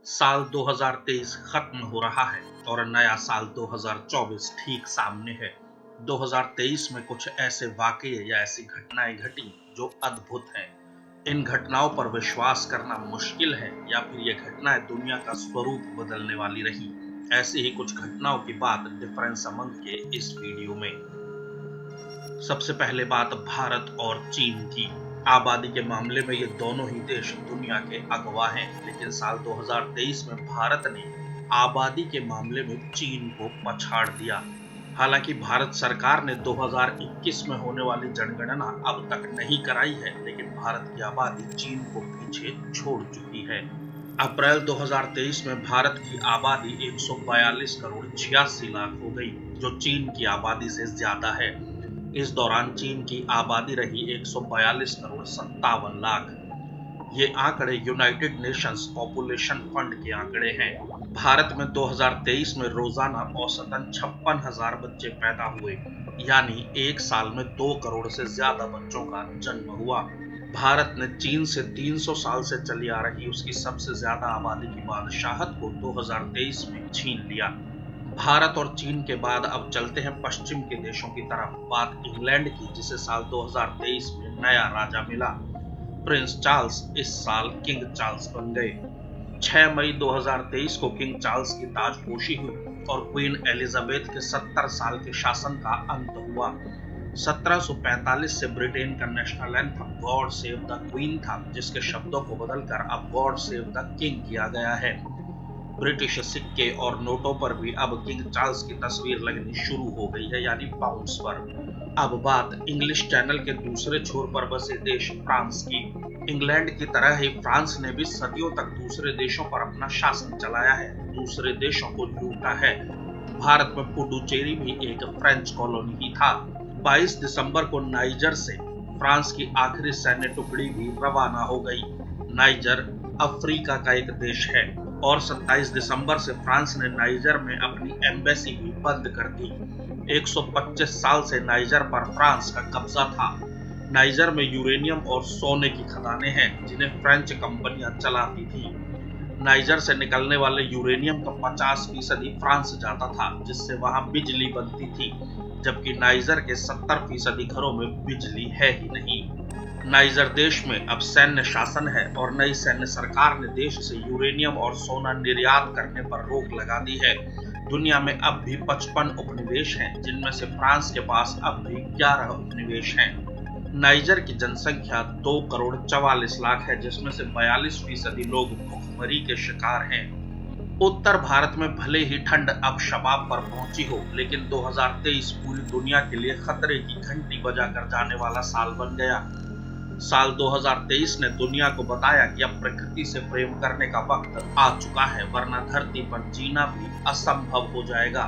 साल 2023 खत्म हो रहा है और नया साल 2024 ठीक सामने है। 2023 में कुछ ऐसे वाकये या ऐसी घटनाएं घटी जो अद्भुत हैं। इन घटनाओं पर विश्वास करना मुश्किल है या फिर ये घटनाएं दुनिया का स्वरूप बदलने वाली रही। ऐसी ही कुछ घटनाओं की बात डिफरेंस अमंग के इस वीडियो में। सबसे पहले बात भारत और चीन की। आबादी के मामले में ये दोनों ही देश दुनिया के अगवा हैं, लेकिन साल 2023 में भारत ने आबादी के मामले में चीन को पछाड़ दिया। हालांकि भारत सरकार ने 2021 में होने वाली जनगणना अब तक नहीं कराई है, लेकिन भारत की आबादी चीन को पीछे छोड़ चुकी है। अप्रैल 2023 में भारत की आबादी 142 करोड़ 86 लाख हो गई, जो चीन की आबादी से ज्यादा है। इस दौरान चीन की आबादी रही 142 करोड़ 57 लाख। ये आंकड़े यूनाइटेड नेशंस पॉपुलेशन फंड के आंकड़े हैं। भारत में 2023 में रोजाना औसतन 56,000 बच्चे पैदा हुए, यानी एक साल में 2 करोड़ से ज्यादा बच्चों का जन्म हुआ। भारत ने चीन से 300 साल से चली आ रही उसकी सबसे ज्यादा आबादी की बादशाहत को 2023 में छीन लिया। भारत और चीन के बाद अब चलते हैं पश्चिम के देशों की तरफ। बात इंग्लैंड की, जिसे साल 2023 में नया राजा मिला। प्रिंस चार्ल्स इस साल किंग चार्ल्स बन गए। 6 मई 2023 को किंग चार्ल्स की ताजपोशी हुई और क्वीन एलिजाबेथ के 70 साल के शासन का अंत हुआ। 1745 से ब्रिटेन का national anthem God save the queen था, जिसके शब्दों को बदलकर अब गॉड सेव द किंग किया गया है। ब्रिटिश सिक्के और नोटों पर भी अब किंग चार्ल्स की तस्वीर लगनी शुरू हो गई है, यानी पाउंड्स पर। अब बात इंग्लिश चैनल के दूसरे छोर पर बसे देश फ्रांस की। इंग्लैंड की तरह ही फ्रांस ने भी सदियों तक दूसरे देशों पर अपना शासन चलाया है, दूसरे देशों को लूटा है। भारत में पुडुचेरी भी एक फ्रेंच कॉलोनी ही था। 22 दिसंबर को नाइजर से फ्रांस की आखिरी सैन्य टुकड़ी भी रवाना हो गई। नाइजर अफ्रीका का एक देश है और 27 दिसंबर से फ्रांस ने नाइजर में अपनी एम्बेसी भी बंद कर दी। 125 साल से नाइजर पर फ्रांस का कब्जा था। नाइजर में यूरेनियम और सोने की खदानें हैं, जिन्हें फ्रेंच कंपनियां चलाती थी। नाइजर से निकलने वाले यूरेनियम का 50% फ्रांस जाता था, जिससे वहां बिजली बनती थी, जबकि नाइजर के 70% घरों में बिजली है ही नहीं। नाइजर देश में अब सैन्य शासन है और नई सैन्य सरकार ने देश से यूरेनियम और सोना निर्यात करने पर रोक लगा दी है। दुनिया में अब भी 55 उपनिवेश हैं, जिनमें से फ्रांस के पास अब भी 11 उपनिवेश हैं। नाइजर की जनसंख्या 2 करोड़ 44 लाख है, जिसमें से 42% लोग भूखमरी के शिकार हैं। उत्तर भारत में भले ही ठंड अब शबाब पर पहुंची हो, लेकिन 2023 पूरी दुनिया के लिए खतरे की घंटी बजाकर जाने वाला साल बन गया। साल 2023 ने दुनिया को बताया कि अब प्रकृति से प्रेम करने का वक्त आ चुका है, वरना धरती पर जीना भी असंभव हो जाएगा।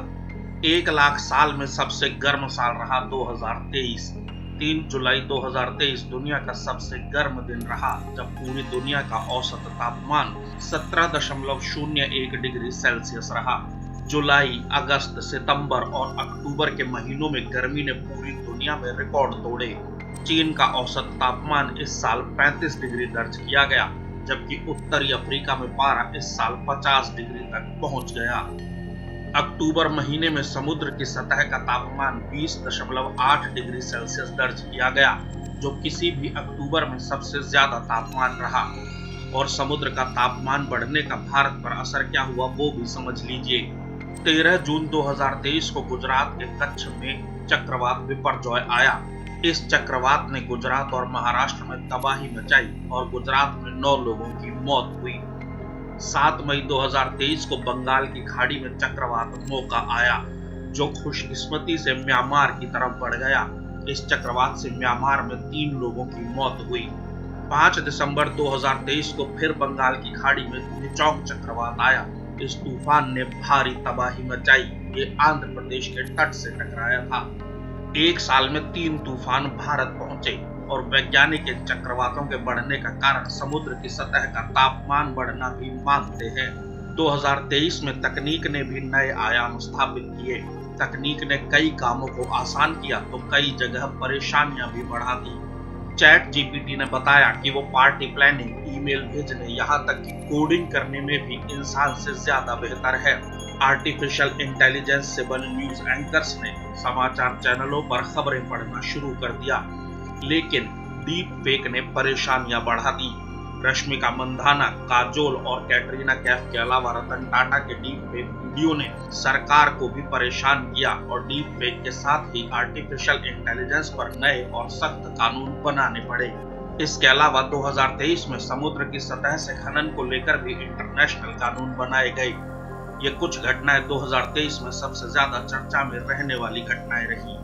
1 लाख साल में सबसे गर्म साल रहा 2023। 3 जुलाई 2023 दुनिया का सबसे गर्म दिन रहा, जब पूरी दुनिया का औसत तापमान 17.01 डिग्री सेल्सियस रहा। जुलाई, अगस्त, सितंबर और अक्टूबर के महीनों में गर्मी ने पूरी दुनिया में रिकॉर्ड तोड़े। चीन का औसत तापमान इस साल 35 डिग्री दर्ज किया गया, जबकि उत्तरी अफ्रीका में पारा इस साल 50 डिग्री तक पहुंच गया। अक्टूबर महीने में समुद्र की सतह का तापमान 20.8 डिग्री सेल्सियस दर्ज किया गया, जो किसी भी अक्टूबर में सबसे ज्यादा तापमान रहा। और समुद्र का तापमान बढ़ने का भारत पर असर क्या हुआ वो भी समझ लीजिए। 13 जून 2023 को गुजरात के कच्छ में चक्रवात बिपरजॉय आया। इस चक्रवात ने गुजरात और महाराष्ट्र में तबाही मचाई और गुजरात में 9 लोगों की मौत हुई। 7 मई 2023 को बंगाल की खाड़ी में चक्रवात मोका आया, जो खुशकिस्मती से म्यांमार की तरफ बढ़ गया। इस चक्रवात से म्यांमार में 3 लोगों की मौत हुई। 5 दिसंबर 2023 को फिर बंगाल की खाड़ी में निचौंग चक्रवात आया। इस तूफान ने भारी तबाही मचाई। ये आंध्र प्रदेश के तट से टकराया था। एक साल में 3 तूफान भारत पहुंचे और वैज्ञानिक इन चक्रवातों के बढ़ने का कारण समुद्र की सतह का तापमान बढ़ना भी मानते हैं। 2023 में तकनीक ने भी नए आयाम स्थापित किए। तकनीक ने कई कामों को आसान किया तो कई जगह परेशानियां भी बढ़ा दी। चैट जीपीटी ने बताया कि वो पार्टी प्लानिंग, ईमेल भेजने, यहाँ तक कि कोडिंग करने में भी इंसान से ज्यादा बेहतर है। आर्टिफिशियल इंटेलिजेंस से बने न्यूज एंकर्स ने समाचार चैनलों पर खबरें पढ़ना शुरू कर दिया, लेकिन डीप फेक ने परेशानियां बढ़ा दी। रश्मिका मंदाना, काजोल और कैटरीना कैफ के अलावा रतन टाटा के डीप फेक वीडियो ने सरकार को भी परेशान किया और डीप फेक के साथ ही आर्टिफिशियल इंटेलिजेंस पर नए और सख्त कानून बनाने पड़े। इसके अलावा 2023 में समुद्र की सतह से खनन को लेकर भी इंटरनेशनल कानून बनाए गए। ये कुछ घटनाएं 2023 में सबसे ज्यादा चर्चा में रहने वाली घटनाएं रही।